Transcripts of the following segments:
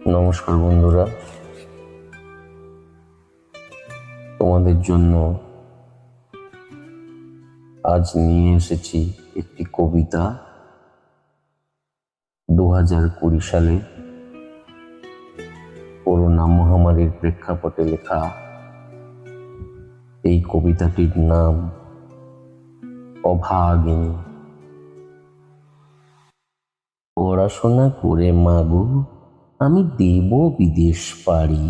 নমস্কার বন্ধুরা, তোমাদের জন্য আজ নিয়ে এসেছি একটি কবিতা। 2020 সালে করোনা মহামারীর প্রেক্ষাপটে লেখা এই কবিতাটির নাম অভাগিনী। পড়াশোনা করে মাগো আমি দেব বিদেশ পাড়ি,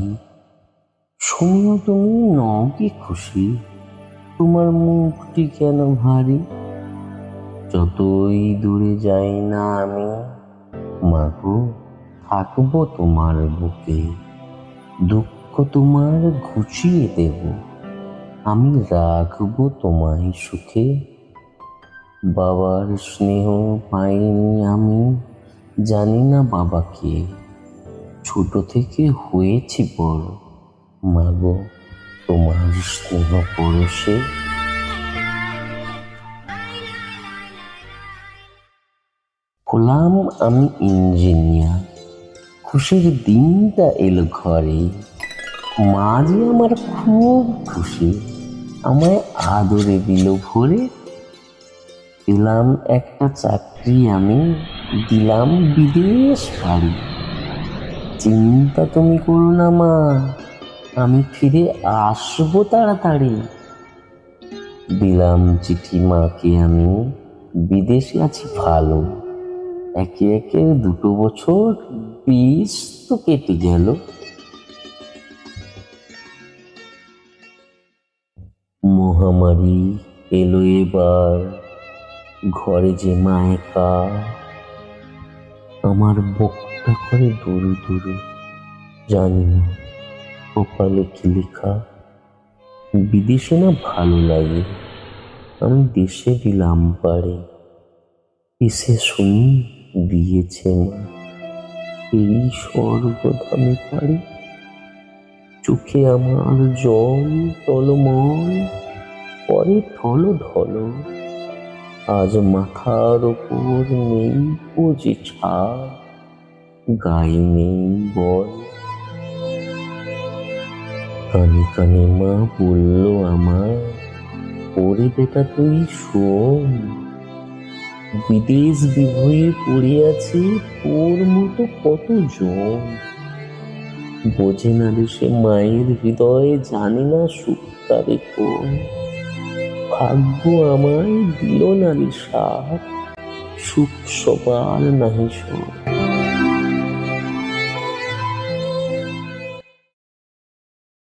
শুনিও তুমি নও কি খুশি, তোমার মুখটি কেন ভারী। যতই দূরে যাই না আমি মাগো থাকবো তোমার বুকে, দুঃখ তোমার ঘুচিয়ে দেব, আমি রাখবো তোমায় সুখে। বাবার স্নেহ পাইনি আমি, জানি না বাবাকে, ছোট থেকে হয়েছি বড় মাগো তোমার স্নেহ পরশে। হলাম আমি ইঞ্জিনিয়ার, খুশির দিনটা এলো ঘরে, মা যে আমার খুব খুশি, আমায় আদরে দিল ভরে। পেলাম একটা চাকরি আমি, দিলাম বিদেশ পাড়ি, চিন্তা তুমি করো না মা, আমি ফিরে আসবো তাড়াতাড়ি। দিলাম চিঠি মাকে আমি, বিদেশে আছি ভালো, একে একে 2 বছর 20 তো কেটে গেল। মহামারী এলো এবার, ঘরে যে মা একা, আমার বুকটা করে দুরু দুরু, জানি না কপালে কি লেখা। বিদেশে না ভালো লাগে, আমি দেশে দিলাম পারে, এসে শুনি দিয়েছে মা এই স্বর্গধামে পারি। চোখে আমার জল টলমল, পরে ঢল ঢল, আজ মাথার ওপর নেই যে ছাদ, গায়ে নেই বল। কানে কানে মা বলল আমার, ওরে বেটা তুই শোন, বিদেশ বিভয়ে পড়ে আছে তোর মতো কতজন। বোঝে না দেশে মায়ের হৃদয়ে, জানে না সুখ তারে কোন। ভাগ্য আমায় দিল না রে সাথ, সুখ সবার নাহি সব,